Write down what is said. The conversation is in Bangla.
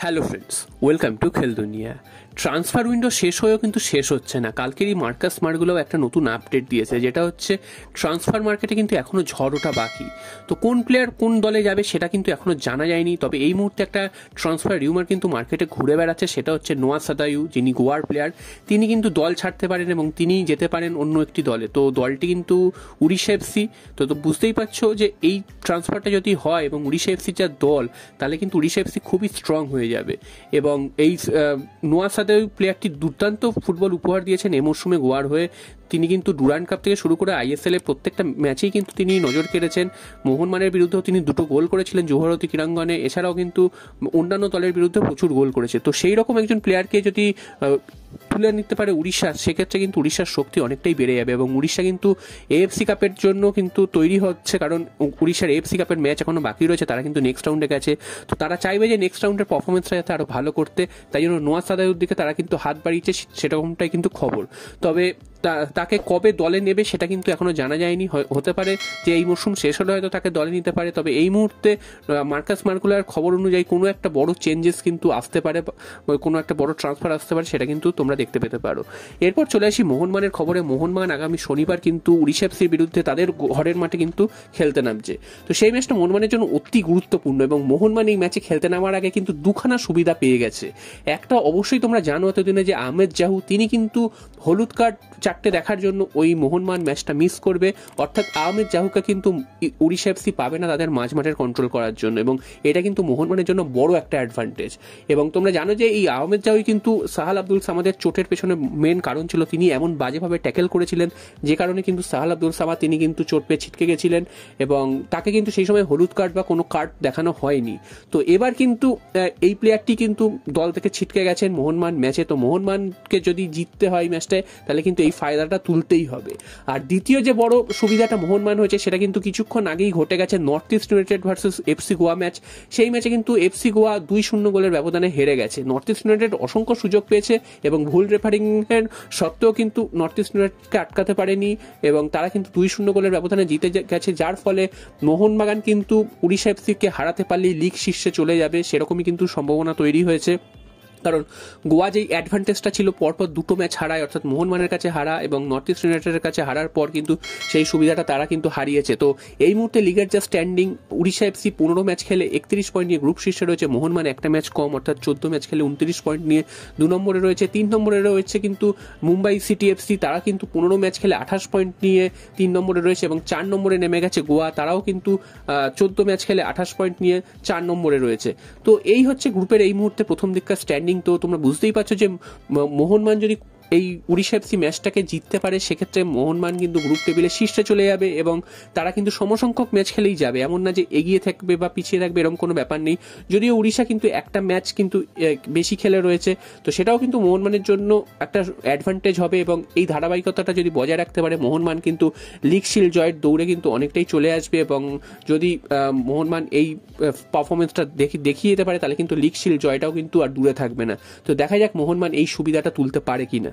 হ্যালো ফ্রেন্ডস, ওয়েলকাম টু খেল দুনিয়া। ট্রান্সফার উইন্ডো শেষ হয়েও কিন্তু শেষ হচ্ছে না। কালকেরই মার্কাস স্মার্টগুলোও একটা নতুন আপডেট দিয়েছে, যেটা হচ্ছে ট্রান্সফার মার্কেটে কিন্তু এখনও ঝড় ওঠা বাকি। তো কোন প্লেয়ার কোন দলে যাবে সেটা কিন্তু এখনও জানা যায়নি। তবে এই মুহূর্তে একটা ট্রান্সফার রিউমার কিন্তু মার্কেটে ঘুরে বেড়াচ্ছে, সেটা হচ্ছে নোয়া সাদায়ু, যিনি গোয়ার প্লেয়ার। তিনি কিন্তু দল ছাড়তে পারেন এবং তিনি যেতে পারেন অন্য একটি দলে। তো দলটি কিন্তু উড়িষ্যা এফসি। তো বুঝতেই পারছো যে এই ট্রান্সফারটা যদি হয় এবং উড়িষ্যা এফসির যা দল, তাহলে কিন্তু উড়িষ্যা এফসি খুবই স্ট্রং হয়ে যাবে। এবং এই নোয়া সাদায়ু প্লেয়ারটি দুর্দান্ত ফুটবল উপহার দিয়েছেন এ মরশুমে গোয়ার হয়ে। তিনি কিন্তু ডুরান্ড কাপ থেকে শুরু করে আইএসএল এর প্রত্যেকটা ম্যাচেই কিন্তু তিনি নজর কেড়েছেন। মোহনবাগানের বিরুদ্ধেও তিনি 2টো গোল করেছিলেন জোহরতি ক্রীড়াঙ্গনে। এছাড়াও কিন্তু অন্যান্য দলের বিরুদ্ধে প্রচুর গোল করেছে। তো সেই রকম একজন প্লেয়ারকে যদি তুলে নিতে পারে উড়িষ্যা, সেক্ষেত্রে কিন্তু উড়িষ্যার শক্তি অনেকটাই বেড়ে যাবে। এবং উড়িষ্যা কিন্তু এএফসি কাপের জন্য কিন্তু তৈরি হচ্ছে, কারণ উড়িষ্যার এএফসি কাপের ম্যাচ এখনো বাকি রয়েছে। তারা কিন্তু নেক্সট রাউন্ডে গেছে। তো তারা চাইবে যে নেক্সট রাউন্ডের পারফরমেন্সটা যাতে আরো ভালো করতে, তাই জন্য নোয়া সাদায়ুর দিকে তারা কিন্তু হাত বাড়িয়েছে, সেরকমটাই কিন্তু খবর। তবে তাকে কবে দলে নেবে সেটা কিন্তু এখনো জানা যায়নি। হতে পারে যে এই মরশুম শেষ হলে হয়তো তাকে দলে নিতে পারে। তবে এই মুহূর্তে মার্কাস মার্কুলার খবর অনুযায়ী কোনো একটা বড় চেঞ্জেস কিন্তু আসতে পারে, কোনো একটা বড় ট্রান্সফার আসতে পারে, সেটা কিন্তু তোমরা দেখতে পেতে পারো। এরপর চলে আসি মোহনবাগানের খবরে। মোহনবাগান আগামী শনিবার কিন্তু উড়িষ্যা এফসির বিরুদ্ধে তাদের ঘরের মাঠে কিন্তু খেলতে নামছে। তো সেই ম্যাচটা মোহনবাগানের জন্য অতি গুরুত্বপূর্ণ এবং মোহনবাগান এই ম্যাচে খেলতে নামার আগে কিন্তু দুখানা সুবিধা পেয়ে গেছে। একটা অবশ্যই তোমরা জানো এতদিনে যে আহমেদ জাহু, তিনি কিন্তু হলুদ কার্ড 4টে দেখার জন্য ওই মোহনবাগান ম্যাচটা মিস করবে। অর্থাৎ আহমেদ জাহুকে কিন্তু উড়িষ্যা এফসি পাবে না তাদের মাঝমাঠের কন্ট্রোল করার জন্য, এবং এটা কিন্তু মোহনবাগানের জন্য বড় একটা অ্যাডভান্টেজ। এবং তোমরা জানো যে এই আহমেদ জাহুই কিন্তু সাহাল আব্দুল সামাদের চোটের পেছনে মেন কারণ ছিল। তিনি এমন বাজেভাবে ট্যাকেল করেছিলেন যে কারণে কিন্তু সাহাল আব্দুল সামাদ তিনি কিন্তু চোট পেয়ে ছিটকে গেছিলেন, এবং তাকে কিন্তু সেই সময় হলুদ কার্ড বা কোনো কার্ড দেখানো হয়নি। তো এবার কিন্তু এই প্লেয়ারটি কিন্তু দল থেকে ছিটকে গেছেন মোহনবাগান ম্যাচে। তো মোহনবাগানকে যদি জিততে হয় ম্যাচটায়, তাহলে কিন্তু এই ফায়দাটা তুলতেই হবে। আর দ্বিতীয় যে বড় সুবিধাটা মোহনবাগান হয়েছে, সেটা কিন্তু কিছুক্ষণ আগেই ঘটে গেছে। North east United versus FC Goa match. সেই ম্যাচে কিন্তু এফসি গোয়া 2-0 গোলের ব্যবধানে হেরে গেছে। নর্থ ইস্ট ইউনাইটেড অসংখ্য সুযোগ পেয়েছে এবং ভুল রেফারিং এর সত্ত্বেও কিন্তু নর্থ ইস্ট ইউনাইটেডকে আটকাতে পারেনি, এবং তারা কিন্তু 2-0 গোলের ব্যবধানে জিতে গেছে। যার ফলে মোহনবাগান কিন্তু উড়িষ্যা এফসিকে হারাতে পারলেই লিগ শীর্ষে চলে যাবে, সেরকমই কিন্তু সম্ভাবনা তৈরি হয়েছে। কারণ গোয়া যেই অ্যাডভান্টেজটা ছিল পরপর 2টো ম্যাচ হারায়, অর্থাৎ মোহনবাগানের কাছে হারা এবং নর্থ ইস্ট ইউনাইটেডের কাছে হারার পর কিন্তু সেই সুবিধাটা তারা কিন্তু হারিয়েছে। তো এই মুহূর্তে লিগের যা স্ট্যান্ডিং, উড়িষ্যা এফসি 15 ম্যাচ খেলে 31 পয়েন্ট নিয়ে গ্রুপ শীর্ষে রয়েছে। মোহনবাগান একটা ম্যাচ কম, অর্থাৎ 14 ম্যাচ খেলে 29 পয়েন্ট নিয়ে 2 নম্বরে রয়েছে। 3 নম্বরে রয়েছে কিন্তু মুম্বাই সিটি এফসি, তারা কিন্তু 15 ম্যাচ খেলে 28 পয়েন্ট নিয়ে 3 নম্বরে রয়েছে। এবং 4 নম্বরে নেমে গেছে গোয়া, তারাও কিন্তু 14 ম্যাচ খেলে 28 পয়েন্ট নিয়ে 4 নম্বরে রয়েছে। তো এই হচ্ছে গ্রুপের এই মুহূর্তে প্রথম দিককার স্ট্যান্ডিং। তো তোমরা বুঝতেই পারছো যে মোহনবাগান যদি এই উড়িষ্যা এফসি ম্যাচটাকে জিততে পারে, সেক্ষেত্রে মোহনবাগান কিন্তু গ্রুপ টেবিলে শীর্ষে চলে যাবে এবং তারা কিন্তু সমসংখ্যক ম্যাচ খেলেই যাবে। এমন না যে এগিয়ে থাকবে বা পিছিয়ে থাকবে, এরকম কোনো ব্যাপার নেই। যদিও উড়িষ্যা কিন্তু একটা ম্যাচ কিন্তু বেশি খেলে রয়েছে, তো সেটাও কিন্তু মোহনবাগানের জন্য একটা অ্যাডভান্টেজ হবে। এবং এই ধারাবাহিকতাটা যদি বজায় রাখতে পারে, মোহনবাগান কিন্তু লিগ শিল্ড জয়ের দৌড়ে কিন্তু অনেকটাই চলে আসবে। এবং যদি মোহনবাগান এই পারফরমেন্সটা দেখিয়ে যেতে পারে, তাহলে কিন্তু লিগ শিল্ড জয়টাও কিন্তু আর দূরে থাকবে না। তো দেখা যাক মোহনবাগান এই সুবিধাটা তুলতে পারে কিনা।